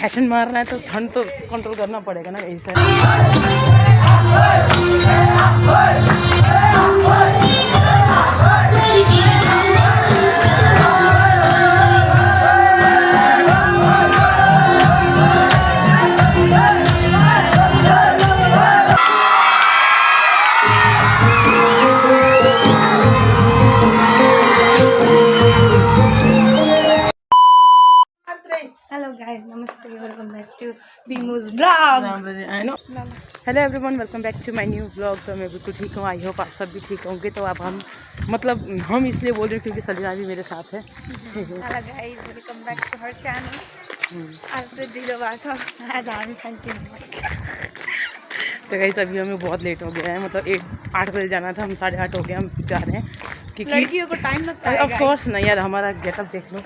Fashion मारना है तो ठंड तो कंट्रोल करना पड़ेगा ना ऐसा। Hello guys, namaste, welcome back to Bimu's vlog. I know. Hello everyone, welcome back to my new blog. तो मैं बिल्कुल ठीक हूँ, आई होप आप सब भी ठीक होंगे। तो अब हम हम इसलिए बोल रहे हैं क्योंकि सलीना भी मेरे साथ है। Hello guys, welcome back to her channel. आज से ढिलो बात हो, आज हामी खान्थ्यौँ। तो गाइस अभी हमें बहुत लेट हो गया है, मतलब 8 बजे जाना था, हम 8:30 हो गए, हम जा रहे हैं क्योंकि लड़कियों को टाइम लगता है। ऑफ कोर्स नहीं यार, हमारा गेटअप देख लो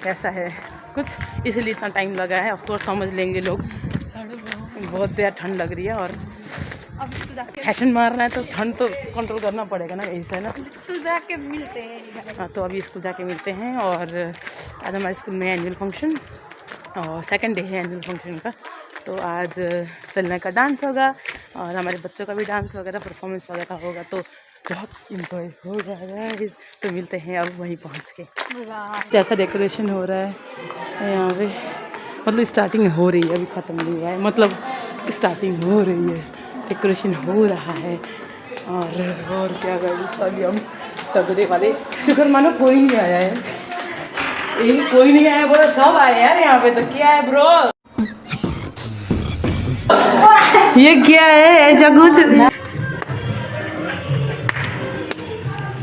कैसा है कुछ, इसलिए इतना टाइम लगा है। ऑफ कोर्स समझ लेंगे लोग, बहुत देर ठंड लग रही है और अब स्कूल जाके फैशन मारना है तो ठंड तो कंट्रोल करना पड़ेगा ना ऐसा है ना। स्कूल जाके मिलते हैं। हाँ, तो अभी स्कूल जाके मिलते हैं। और आज हमारे स्कूल में एनुअल फंक्शन और सेकंड डे है एनुअल फंक्शन का। तो आज सलीना का डांस होगा और हमारे बच्चों का भी डांस वगैरह परफॉर्मेंस वगैरह होगा, तो बहुत इंजॉय हो रहा है। तो मिलते हैं अब वहीं पहुँच के। जैसा डेकोरेशन हो रहा है यहाँ पे, मतलब स्टार्टिंग हो रही है, अभी ख़त्म नहीं हुआ है, मतलब स्टार्टिंग हो रही है, डेकोरेशन हो रहा है। और क्या करें, अभी हम तगड़े वाले, शुक्र मानो कोई नहीं आया है, कोई नहीं आया, बोला सब आए यार यहाँ पे। तो क्या है ब्रो, ये क्या है ऐसा कुछ?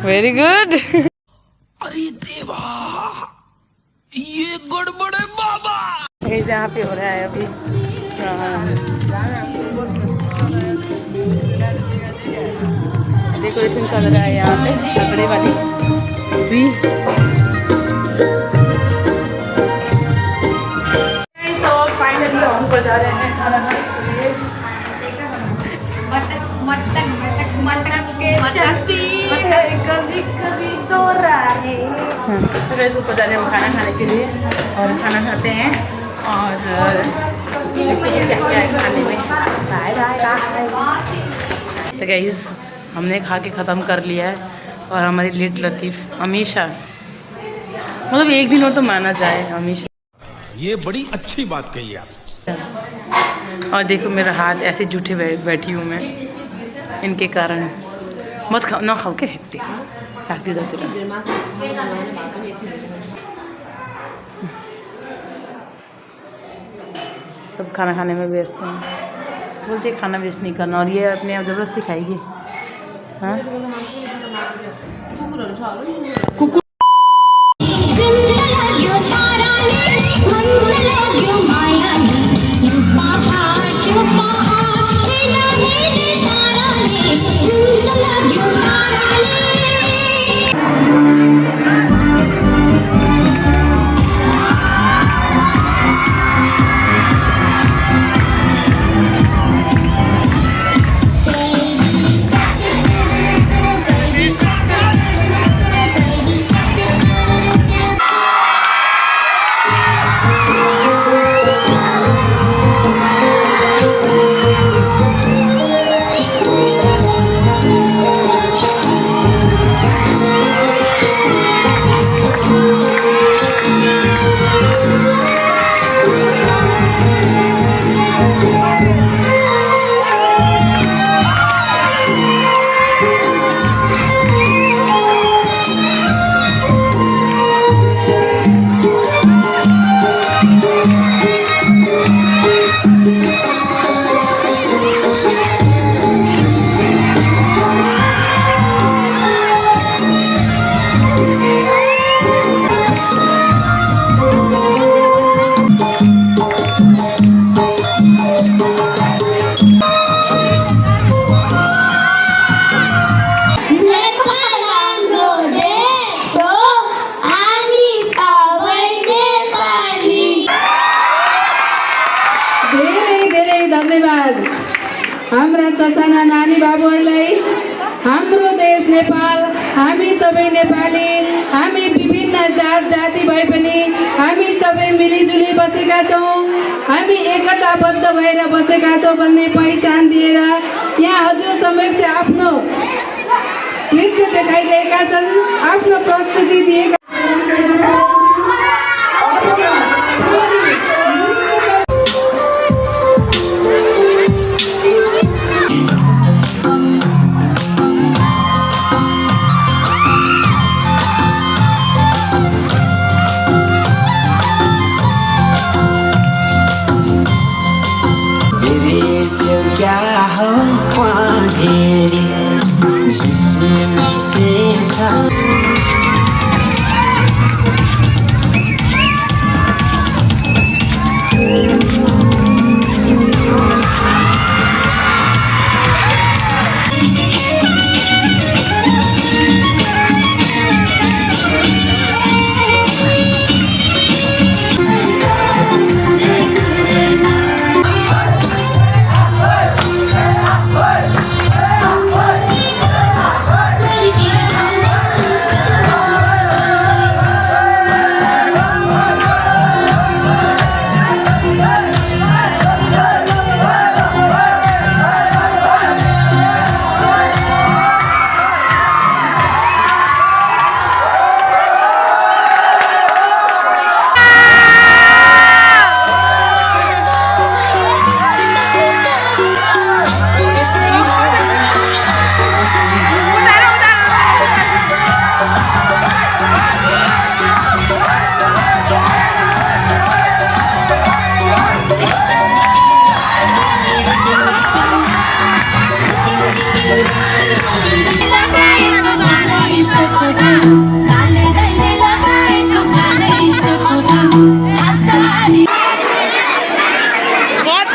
Very good. अरे देवा, ये गड़बड़ है बाबा। यहाँ पे हो रहा है अभी डेकोरेशन चल रहा है यहाँ पे, तगड़े वाली सी। तो फाइनली हम ऊपर जा रहे हैं खाना खाने के लिए। मटक के चलती है कभी कभी तो राहे। तो वैसे ऊपर जा रहे हैं हम खाना खाने के लिए और खाना खाते हैं और देखते हैं क्या क्या है खाने में। Bye bye bye. तो गाइस हमने खा के ख़त्म कर लिया है और हमारी लिट लतीफ़ हमेशा, मतलब एक दिन और तो माना जाए हमेशा। ये बड़ी अच्छी बात कही आप। और देखो मेरा हाथ ऐसे जूठे बैठी हूँ मैं इनके कारण। मत खाओ ना, खाओ के फेंकते जाते सब खाना खाने में व्यस्त हैं, बोलते खाना वेस्ट नहीं करना, और ये अपने आप ज़बरदस्ती खाएगी। हाँ कुकुर धन्यवाद हाम्रा ससाना नानी बाबुहरूलाई हाम्रो देश नेपाल, हामी सबै नेपाली, हामी विभिन्न जात जाति भए पनि हामी सबै मिलिजुली बसेका छौँ। हामी एकताबद्ध भएर बसेका छौँ भन्ने पहिचान दिएर यहाँ हजुर समक्ष आफ्नो नृत्य देखाइरहेका छन्, आफ्नो प्रस्तुति दिएका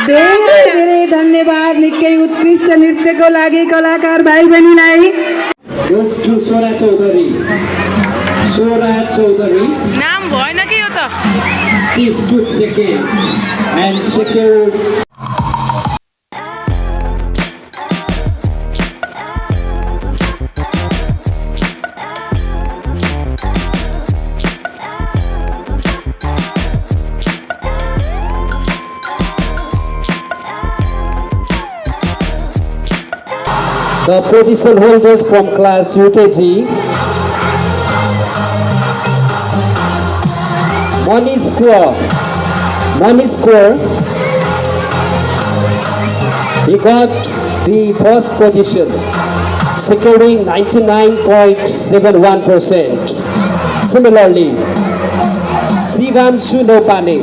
धेरै धन्यवाद निकै उत्कृष्ट नृत्यको लागि कलाकार भाइ बहिनीलाई। Goes to Sora Chaudhary. Sora Chaudhary. नाम भएन कि यो त? She stood second and secured. The position holders from class UKG, Monish Kaur, he got the first position, securing 99.71%. Similarly, Sivam Sunopane,